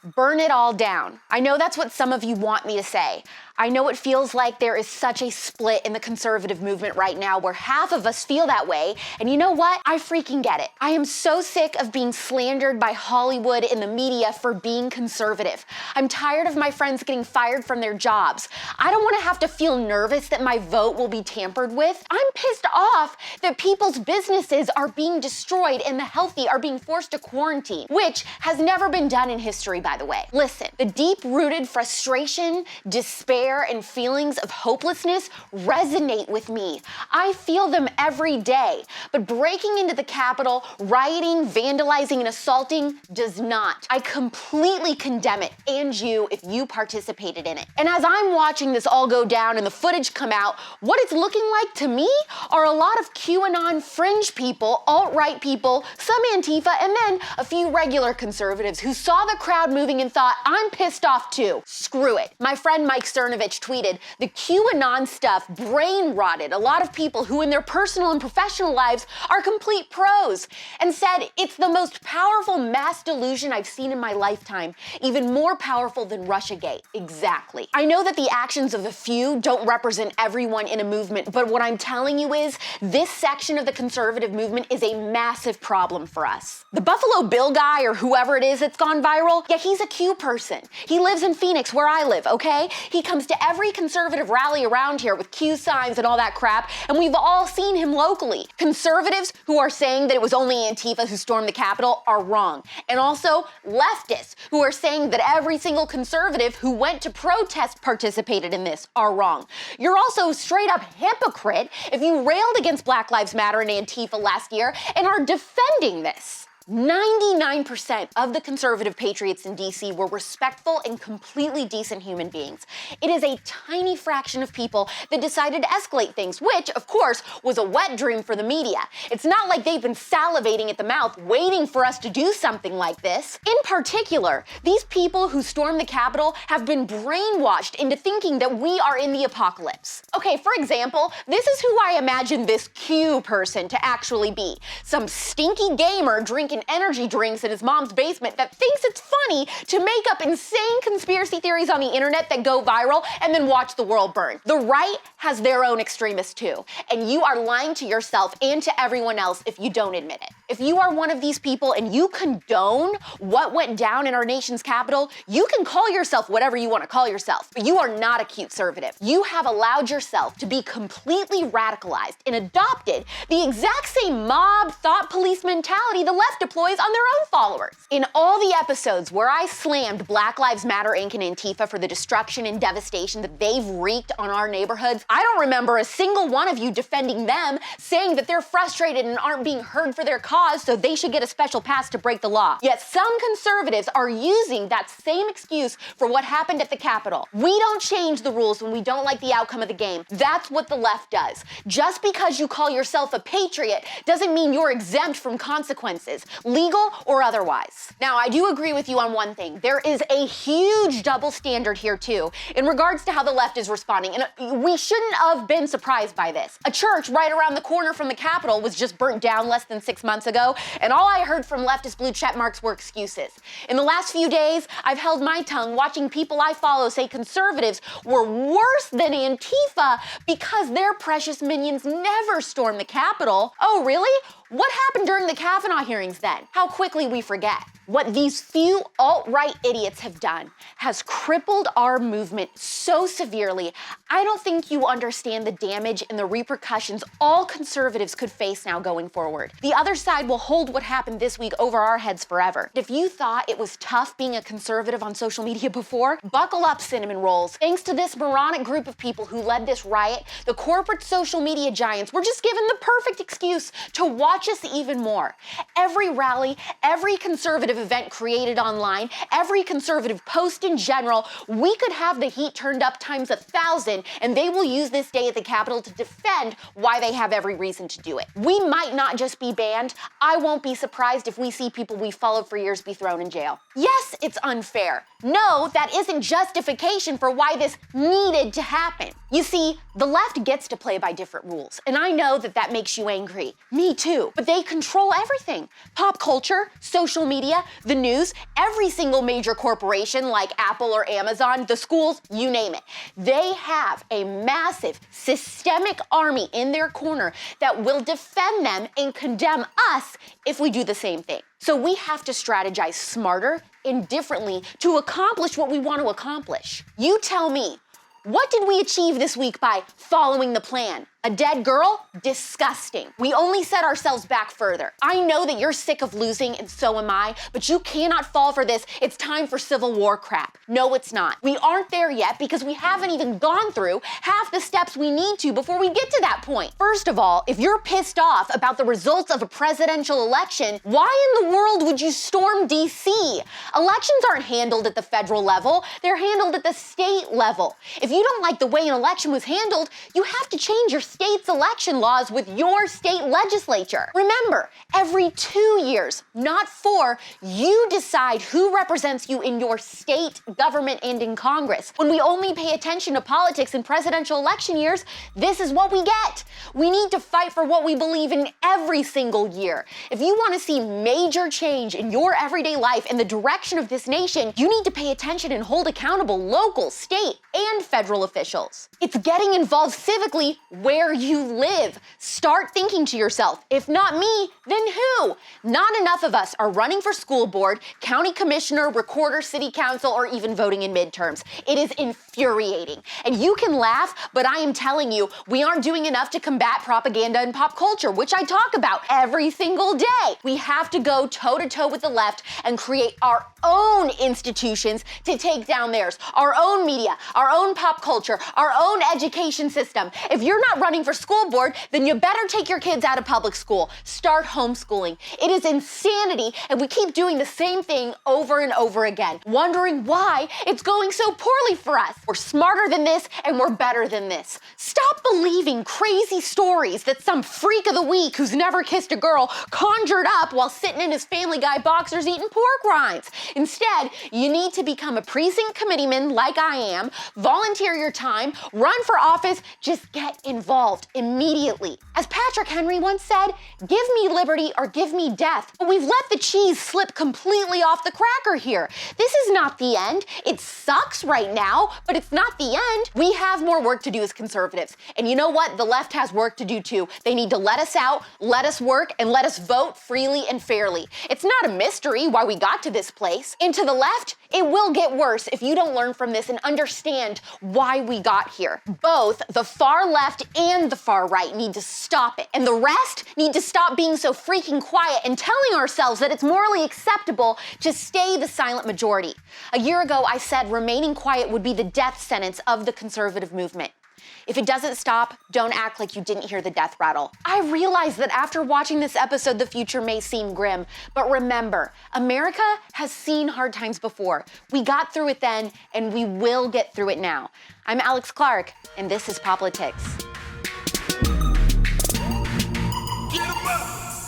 Burn it all down. I know that's what some of you want me to say. I know it feels like there is such a split in the conservative movement right now where half of us feel that way, and you know what? I freaking get it. I am so sick of being slandered by Hollywood and the media for being conservative. I'm tired of my friends getting fired from their jobs. I don't want to have to feel nervous that my vote will be tampered with. I'm pissed off that people's businesses are being destroyed and the healthy are being forced to quarantine, which has never been done in history, by the way. Listen, the deep-rooted frustration, despair, and feelings of hopelessness resonate with me. I feel them every day, but breaking into the Capitol, rioting, vandalizing, and assaulting does not. I completely condemn it, and you if you participated in it. And as I'm watching this all go down and the footage come out, what it's looking like to me are a lot of QAnon fringe people, alt-right people, some Antifa, and then a few regular conservatives who saw the crowd moving and thought, I'm pissed off too. Screw it. My friend Mike Cernovich tweeted, the QAnon stuff brain rotted a lot of people who in their personal and professional lives are complete pros, and said it's the most powerful mass delusion I've seen in my lifetime, even more powerful than Russiagate. Exactly. I know that the actions of a few don't represent everyone in a movement, but what I'm telling you is this section of the conservative movement is a massive problem for us. The Buffalo Bill guy or whoever it is that's gone viral, yeah, he's a Q person. He lives in Phoenix where I live, okay? He comes to every conservative rally around here with Q signs and all that crap, and we've all seen him locally. Conservatives who are saying that it was only Antifa who stormed the Capitol are wrong. And also leftists who are saying that every single conservative who went to protest participated in this are wrong. You're also straight up hypocrite if you railed against Black Lives Matter and Antifa last year and are defending this. 99% of the conservative patriots in DC were respectful and completely decent human beings. It is a tiny fraction of people that decided to escalate things, which, of course, was a wet dream for the media. It's not like they've been salivating at the mouth waiting for us to do something like this. In particular, these people who stormed the Capitol have been brainwashed into thinking that we are in the apocalypse. Okay, for example, this is who I imagine this Q person to actually be. Some stinky gamer drinking energy drinks in his mom's basement that thinks it's funny to make up insane conspiracy theories on the internet that go viral and then watch the world burn. The right has their own extremists too, and you are lying to yourself and to everyone else if you don't admit it. If you are one of these people and you condone what went down in our nation's capital, you can call yourself whatever you want to call yourself, but you are not a CUTEservative. You have allowed yourself to be completely radicalized and adopted the exact same mob thought police mentality the left deploys on their own followers. In all the episodes where I slammed Black Lives Matter Inc. and Antifa for the destruction and devastation that they've wreaked on our neighborhoods, I don't remember a single one of you defending them, saying that they're frustrated and aren't being heard for their cause, so they should get a special pass to break the law. Yet some conservatives are using that same excuse for what happened at the Capitol. We don't change the rules when we don't like the outcome of the game. That's what the left does. Just because you call yourself a patriot doesn't mean you're exempt from consequences, legal or otherwise. Now, I do agree with you on one thing. There is a huge double standard here too, in regards to how the left is responding, and we shouldn't have been surprised by this. A church right around the corner from the Capitol was just burnt down less than 6 months ago, and all I heard from leftist blue check marks were excuses. In the last few days, I've held my tongue watching people I follow say conservatives were worse than Antifa because their precious minions never stormed the Capitol. Oh, really? What happened during the Kavanaugh hearings then? How quickly we forget. What these few alt-right idiots have done has crippled our movement so severely, I don't think you understand the damage and the repercussions all conservatives could face now going forward. The other side will hold what happened this week over our heads forever. If you thought it was tough being a conservative on social media before, buckle up, cinnamon rolls. Thanks to this moronic group of people who led this riot, the corporate social media giants were just given the perfect excuse to watch us even more. Every rally, every conservative event created online, every conservative post in general, we could have the heat turned up times 1,000, and they will use this day at the Capitol to defend why they have every reason to do it. We might not just be banned. I won't be surprised if we see people we followed for years be thrown in jail. Yes, it's unfair. No, that isn't justification for why this needed to happen. You see, the left gets to play by different rules, and I know that that makes you angry. Me too. But they control everything. Pop culture, social media, the news, every single major corporation like Apple or Amazon, the schools, you name it. They have a massive systemic army in their corner that will defend them and condemn us if we do the same thing. So we have to strategize smarter and differently to accomplish what we want to accomplish. You tell me, what did we achieve this week by following the plan? A dead girl? Disgusting. We only set ourselves back further. I know that you're sick of losing, and so am I, but you cannot fall for this. It's time for civil war crap. No, it's not. We aren't there yet because we haven't even gone through half the steps we need to before we get to that point. First of all, if you're pissed off about the results of a presidential election, why in the world would you storm DC? Elections aren't handled at the federal level. They're handled at the state level. If you don't like the way an election was handled, you have to change your state's election laws with your state legislature. Remember, every 2 years, not 4, you decide who represents you in your state government and in Congress. When we only pay attention to politics in presidential election years, this is what we get. We need to fight for what we believe in every single year. If you want to see major change in your everyday life and the direction of this nation, you need to pay attention and hold accountable local, state, and federal officials. It's getting involved civically where you live. Start thinking to yourself, if not me, then who? Not enough of us are running for school board, county commissioner, recorder, city council, or even voting in midterms. It is infuriating. And you can laugh, but I am telling you, we aren't doing enough to combat propaganda and pop culture, which I talk about every single day. We have to go toe-to-toe with the left and create our own institutions to take down theirs, our own media, our own pop culture, our own education system. If you're not running for school board, then you better take your kids out of public school. Start homeschooling. It is insanity, and we keep doing the same thing over and over again, wondering why it's going so poorly for us. We're smarter than this, and we're better than this. Stop believing crazy stories that some freak of the week who's never kissed a girl conjured up while sitting in his Family Guy boxers eating pork rinds. Instead, you need to become a precinct committeeman like I am, volunteer your time, run for office, just get involved immediately. As Patrick Henry once said, give me liberty or give me death. But we've let the cheese slip completely off the cracker here. This is not the end. It sucks right now, but it's not the end. We have more work to do as conservatives. And you know what? The left has work to do too. They need to let us out, let us work, and let us vote freely and fairly. It's not a mystery why we got to this place. And to the left, it will get worse if you don't learn from this and understand why we got here. Both the far left and the far right need to stop it. And the rest need to stop being so freaking quiet and telling ourselves that it's morally acceptable to stay the silent majority. A year ago, I said remaining quiet would be the death sentence of the conservative movement. If it doesn't stop, don't act like you didn't hear the death rattle. I realize that after watching this episode, the future may seem grim, but remember, America has seen hard times before. We got through it then, and we will get through it now. I'm AlexClark, and this is POPlitics.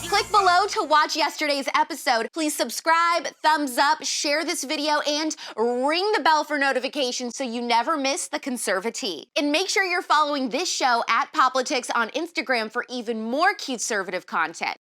Click below to watch yesterday's episode. Please subscribe, thumbs up, share this video, and ring the bell for notifications so you never miss the conservative. And make sure you're following this show at POPlitics on Instagram for even more CUTEservative content.